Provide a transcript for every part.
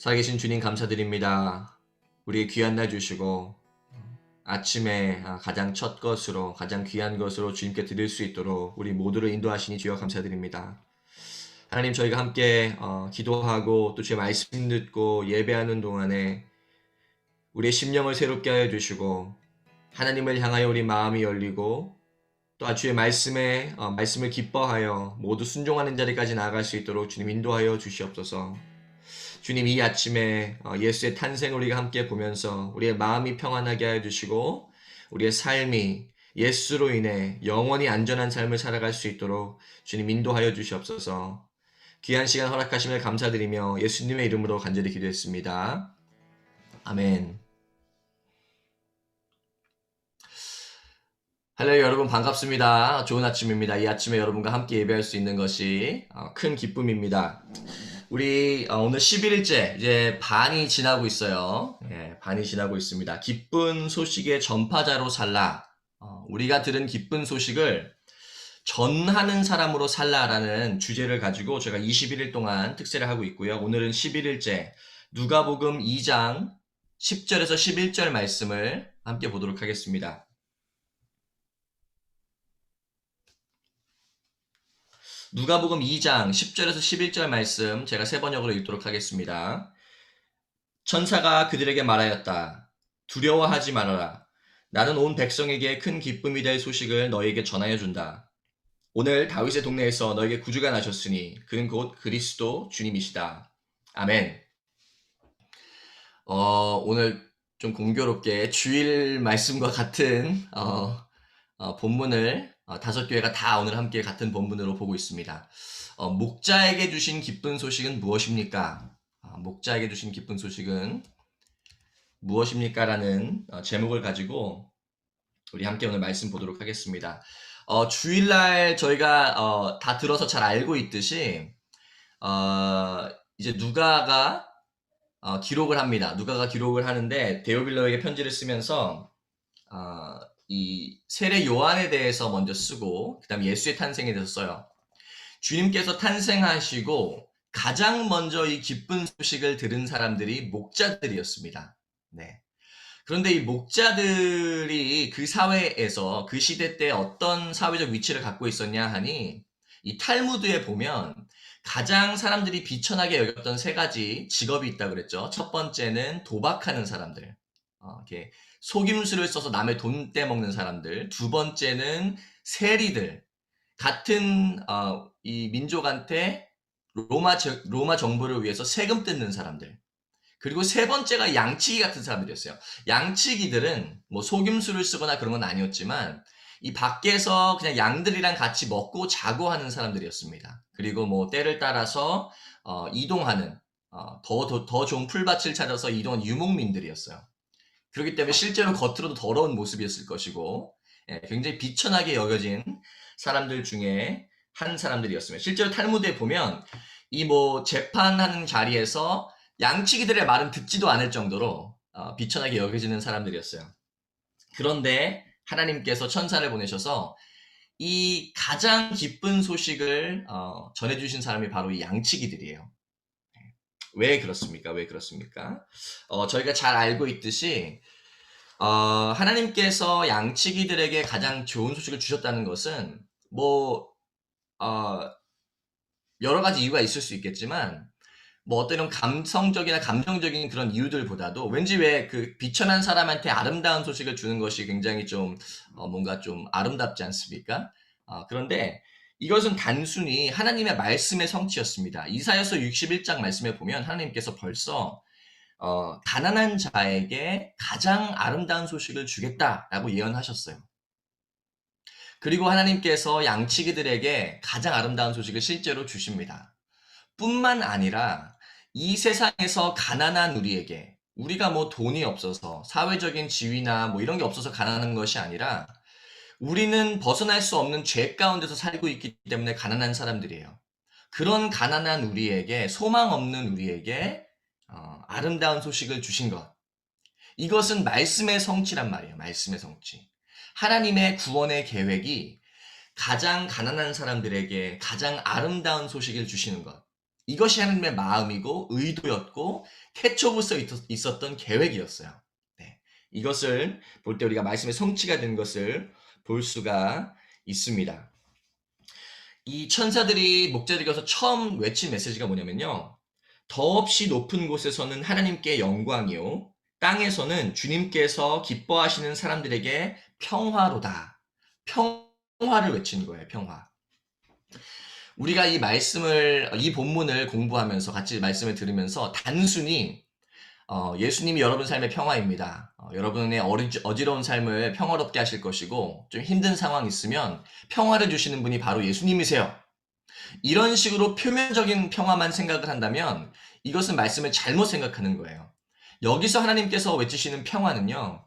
살아계신 주님 감사드립니다. 우리 귀한 날 주시고 아침에 가장 첫 것으로 가장 귀한 것으로 주님께 드릴 수 있도록 우리 모두를 인도하시니 주여 감사드립니다. 하나님 저희가 함께 기도하고 또 주의 말씀 듣고 예배하는 동안에 우리의 심령을 새롭게 하여 주시고 하나님을 향하여 우리 마음이 열리고 또 주의 말씀을 기뻐하여 모두 순종하는 자리까지 나아갈 수 있도록 주님 인도하여 주시옵소서. 주님 이 아침에 예수의 탄생을 우리가 함께 보면서 우리의 마음이 평안하게 하여 주시고 우리의 삶이 예수로 인해 영원히 안전한 삶을 살아갈 수 있도록 주님 인도하여 주시옵소서. 귀한 시간 허락하심을 감사드리며 예수님의 이름으로 간절히 기도했습니다. 아멘. 할렐루야 여러분 반갑습니다. 좋은 아침입니다. 이 아침에 여러분과 함께 예배할 수 있는 것이 큰 기쁨입니다. 우리 오늘 11일째 이제 반이 지나고 있어요. 반이 지나고 있습니다. 기쁜 소식의 전파자로 살라. 우리가 들은 기쁜 소식을 전하는 사람으로 살라라는 주제를 가지고 제가 21일 동안 특세를 하고 있고요. 오늘은 11일째 누가복음 2장 10절에서 11절 말씀을 함께 보도록 하겠습니다. 누가복음 2장 10절에서 11절 말씀 제가 세 번역으로 읽도록 하겠습니다. 천사가 그들에게 말하였다. 두려워하지 말아라. 나는 온 백성에게 큰 기쁨이 될 소식을 너희에게 전하여 준다. 오늘 다윗의 동네에서 너희에게 구주가 나셨으니 그는 곧 그리스도 주님이시다. 아멘. 오늘 좀 공교롭게 주일 말씀과 같은 본문을 다섯 교회가 다 오늘 함께 같은 본문으로 보고 있습니다. 목자에게 주신 기쁜 소식은 무엇입니까? 목자에게 주신 기쁜 소식은 무엇입니까? 라는 제목을 가지고 우리 함께 오늘 말씀 보도록 하겠습니다. 주일날 저희가 다 들어서 잘 알고 있듯이 이제 누가가 기록을 합니다. 누가가 기록을 하는데 데오빌로에게 편지를 쓰면서 이 세례 요한에 대해서 먼저 쓰고 그 다음 예수의 탄생에 대해서 써요. 주님께서 탄생하시고 가장 먼저 이 기쁜 소식을 들은 사람들이 목자들이었습니다. 네. 그런데 이 목자들이 그 사회에서 그 시대 때 어떤 사회적 위치를 갖고 있었냐 하니 이 탈무드에 보면 가장 사람들이 비천하게 여겼던 세 가지 직업이 있다고 그랬죠. 첫 번째는 도박하는 사람들. 이렇게 속임수를 써서 남의 돈 떼먹는 사람들. 두 번째는 세리들. 같은 이 민족한테 로마 정부를 위해서 세금 뜯는 사람들. 그리고 세 번째가 양치기 같은 사람들이었어요. 양치기들은 뭐 속임수를 쓰거나 그런 건 아니었지만 이 밖에서 그냥 양들이랑 같이 먹고 자고 하는 사람들이었습니다. 그리고 뭐 때를 따라서 이동하는 더 좋은 풀밭을 찾아서 이동한 유목민들이었어요. 그렇기 때문에 실제로 겉으로도 더러운 모습이었을 것이고 굉장히 비천하게 여겨진 사람들 중에 한 사람들이었습니다. 실제로 탈무드에 보면 이 뭐 재판하는 자리에서 양치기들의 말은 듣지도 않을 정도로 비천하게 여겨지는 사람들이었어요. 그런데 하나님께서 천사를 보내셔서 이 가장 기쁜 소식을 전해주신 사람이 바로 이 양치기들이에요. 왜 그렇습니까? 왜 그렇습니까? 저희가 잘 알고 있듯이 하나님께서 양치기들에게 가장 좋은 소식을 주셨다는 것은 뭐 여러 가지 이유가 있을 수 있겠지만 뭐 어떤 이런 감성적이나 감정적인 그런 이유들보다도 왠지 왜 그 비천한 사람한테 아름다운 소식을 주는 것이 굉장히 좀 뭔가 좀 아름답지 않습니까? 그런데 이것은 단순히 하나님의 말씀의 성취였습니다. 이사야서 61장 말씀에 보면 하나님께서 벌써 가난한 자에게 가장 아름다운 소식을 주겠다라고 예언하셨어요. 그리고 하나님께서 양치기들에게 가장 아름다운 소식을 실제로 주십니다. 뿐만 아니라 이 세상에서 가난한 우리에게 우리가 뭐 돈이 없어서 사회적인 지위나 뭐 이런 게 없어서 가난한 것이 아니라 우리는 벗어날 수 없는 죄 가운데서 살고 있기 때문에 가난한 사람들이에요. 그런 가난한 우리에게 소망 없는 우리에게 아름다운 소식을 주신 것. 이것은 말씀의 성취란 말이에요. 말씀의 성취. 하나님의 구원의 계획이 가장 가난한 사람들에게 가장 아름다운 소식을 주시는 것. 이것이 하나님의 마음이고 의도였고 태초부터 있었던 계획이었어요. 네. 이것을 볼 때 우리가 말씀의 성취가 된 것을 볼 수가 있습니다. 이 천사들이 목자들이 가서 처음 외친 메시지가 뭐냐면요. 더없이 높은 곳에서는 하나님께 영광이요. 땅에서는 주님께서 기뻐하시는 사람들에게 평화로다. 평화를 외친 거예요. 평화. 우리가 이 본문을 공부하면서 같이 말씀을 들으면서 단순히 예수님이 여러분 삶의 평화입니다. 여러분의 어지러운 삶을 평화롭게 하실 것이고 좀 힘든 상황이 있으면 평화를 주시는 분이 바로 예수님이세요. 이런 식으로 표면적인 평화만 생각을 한다면 이것은 말씀을 잘못 생각하는 거예요. 여기서 하나님께서 외치시는 평화는요.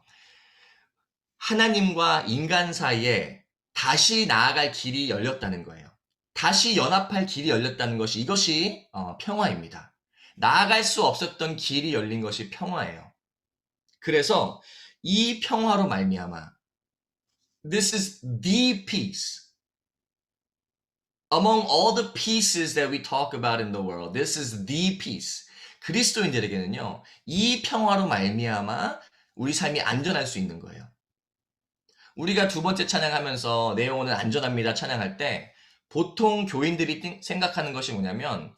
하나님과 인간 사이에 다시 나아갈 길이 열렸다는 거예요. 다시 연합할 길이 열렸다는 것이 이것이 평화입니다. 나아갈 수 없었던 길이 열린 것이 평화예요. 그래서 이 평화로 말미암아 This is the peace. Among all the pieces that we talk about in the world, this is the peace. 그리스도인들에게는요. 이 평화로 말미암아 우리 삶이 안전할 수 있는 거예요. 우리가 두 번째 찬양하면서 내용은 안전합니다 찬양할 때 보통 교인들이 생각하는 것이 뭐냐면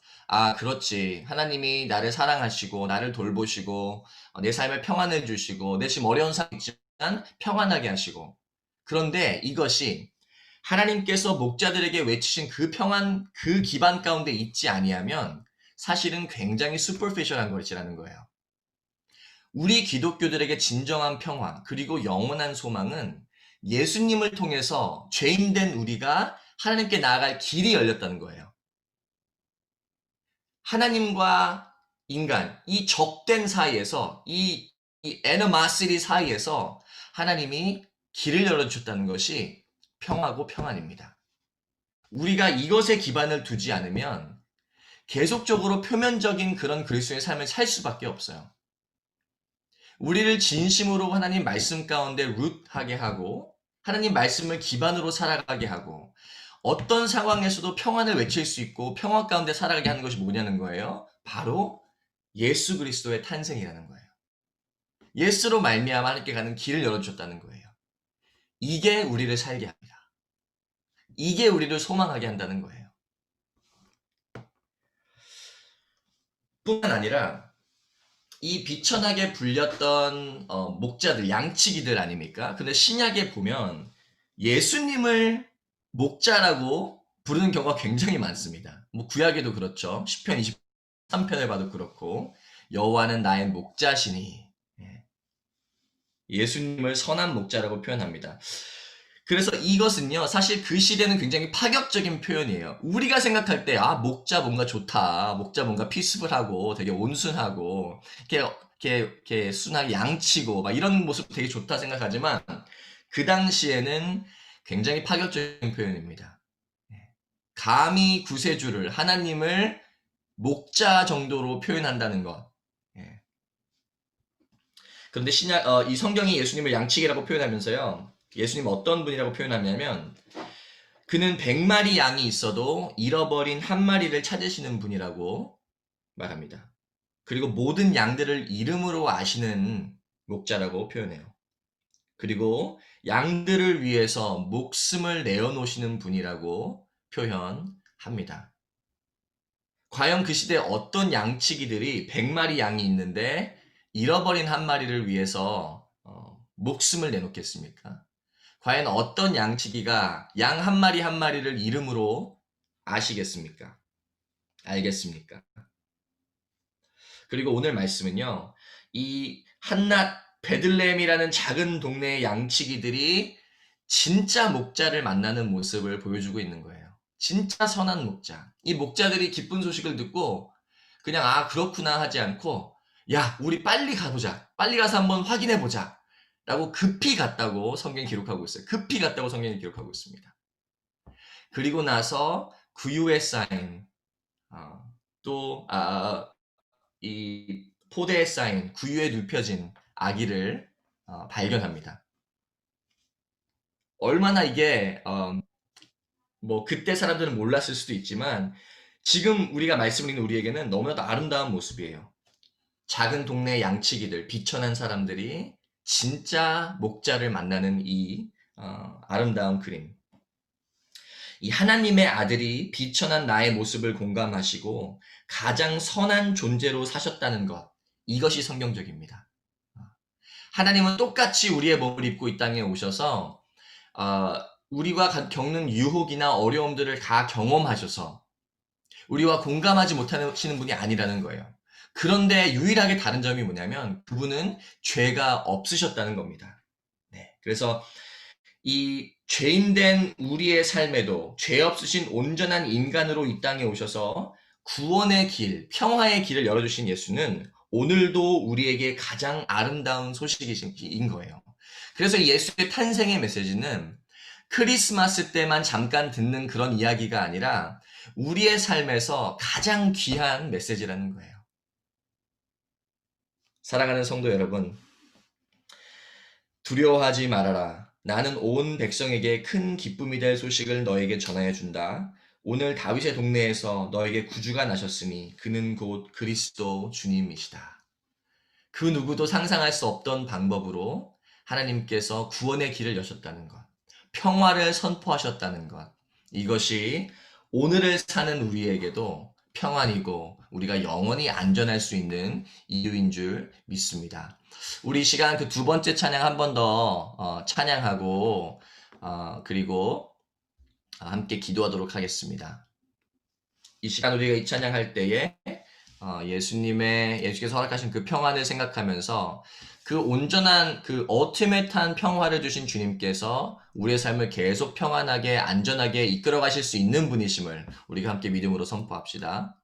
그렇지. 하나님이 나를 사랑하시고 나를 돌보시고 내 삶에 평안을 주시고 내 지금 어려운 상황이 있지만 평안하게 하시고 그런데 이것이 하나님께서 목자들에게 외치신 그 평안 그 기반 가운데 있지 아니하면 사실은 굉장히 superficial한 것이라는 거예요. 우리 기독교들에게 진정한 평화 그리고 영원한 소망은 예수님을 통해서 죄인된 우리가 하나님께 나아갈 길이 열렸다는 거예요. 하나님과 인간, 이 적된 사이에서, 이 animosity 사이에서 하나님이 길을 열어주셨다는 것이 평화고 평안입니다. 우리가 이것에 기반을 두지 않으면 계속적으로 표면적인 그런 그리스도의 삶을 살 수밖에 없어요. 우리를 진심으로 하나님 말씀 가운데 룻하게 하고 하나님 말씀을 기반으로 살아가게 하고 어떤 상황에서도 평안을 외칠 수 있고 평화 가운데 살아가게 하는 것이 뭐냐는 거예요. 바로 예수 그리스도의 탄생이라는 거예요. 예수로 말미암아 하나님께 가는 길을 열어주셨다는 거예요. 이게 우리를 살게 합니다. 이게 우리를 소망하게 한다는 거예요. 뿐만 아니라 이 비천하게 불렸던 목자들, 양치기들 아닙니까? 근데 신약에 보면 예수님을 목자라고 부르는 경우가 굉장히 많습니다. 뭐 구약에도 그렇죠. 시편 23편을 봐도 그렇고 여호와는 나의 목자시니 예수님을 선한 목자라고 표현합니다. 그래서 이것은요, 사실 그 시대는 굉장히 파격적인 표현이에요. 우리가 생각할 때, 목자 뭔가 좋다. 목자 뭔가 피스풀하고 되게 온순하고, 이렇게 순하게 양치고, 막 이런 모습 되게 좋다 생각하지만, 그 당시에는 굉장히 파격적인 표현입니다. 감히 구세주를, 하나님을 목자 정도로 표현한다는 것. 그런데 이 성경이 예수님을 양치기라고 표현하면서요. 예수님 어떤 분이라고 표현하냐면 그는 100마리 양이 있어도 잃어버린 한 마리를 찾으시는 분이라고 말합니다. 그리고 모든 양들을 이름으로 아시는 목자라고 표현해요. 그리고 양들을 위해서 목숨을 내어놓으시는 분이라고 표현합니다. 과연 그 시대에 어떤 양치기들이 100마리 양이 있는데 잃어버린 한 마리를 위해서 목숨을 내놓겠습니까? 과연 어떤 양치기가 양 한 마리 한 마리를 이름으로 아시겠습니까? 알겠습니까? 그리고 오늘 말씀은요. 이 한낱 베들레헴이라는 작은 동네의 양치기들이 진짜 목자를 만나는 모습을 보여주고 있는 거예요. 진짜 선한 목자. 이 목자들이 기쁜 소식을 듣고 그냥 그렇구나 하지 않고 야 우리 빨리 가보자. 빨리 가서 한번 확인해 보자. 라고 급히 갔다고 성경이 기록하고 있어요. 급히 갔다고 성경이 기록하고 있습니다. 그리고 나서 구유의 사인 또 이 포대에 쌓인 구유에 눕혀진 아기를 발견합니다. 얼마나 이게 뭐 그때 사람들은 몰랐을 수도 있지만 지금 우리가 말씀을 읽는 우리에게는 너무나도 아름다운 모습이에요. 작은 동네 양치기들, 비천한 사람들이 진짜 목자를 만나는 이 아름다운 그림. 이 하나님의 아들이 비천한 나의 모습을 공감하시고 가장 선한 존재로 사셨다는 것, 이것이 성경적입니다. 하나님은 똑같이 우리의 몸을 입고 이 땅에 오셔서 우리가 겪는 유혹이나 어려움들을 다 경험하셔서 우리와 공감하지 못하시는 분이 아니라는 거예요. 그런데 유일하게 다른 점이 뭐냐면 그분은 죄가 없으셨다는 겁니다. 네, 그래서 이 죄인된 우리의 삶에도 죄 없으신 온전한 인간으로 이 땅에 오셔서 구원의 길, 평화의 길을 열어주신 예수는 오늘도 우리에게 가장 아름다운 소식인 거예요. 그래서 예수의 탄생의 메시지는 크리스마스 때만 잠깐 듣는 그런 이야기가 아니라 우리의 삶에서 가장 귀한 메시지라는 거예요. 사랑하는 성도 여러분, 두려워하지 말아라. 나는 온 백성에게 큰 기쁨이 될 소식을 너에게 전하여 준다. 오늘 다윗의 동네에서 너에게 구주가 나셨으니 그는 곧 그리스도 주님이시다. 그 누구도 상상할 수 없던 방법으로 하나님께서 구원의 길을 여셨다는 것, 평화를 선포하셨다는 것, 이것이 오늘을 사는 우리에게도 평안이고 우리가 영원히 안전할 수 있는 이유인 줄 믿습니다. 우리 시간 그 두 번째 찬양 한 번 더 찬양하고 그리고 함께 기도하도록 하겠습니다. 이 시간 우리가 이 찬양할 때에 예수께서 허락하신 그 평안을 생각하면서 그 온전한 그 어티메트한 평화를 주신 주님께서 우리의 삶을 계속 평안하게 안전하게 이끌어 가실 수 있는 분이심을 우리가 함께 믿음으로 선포합시다.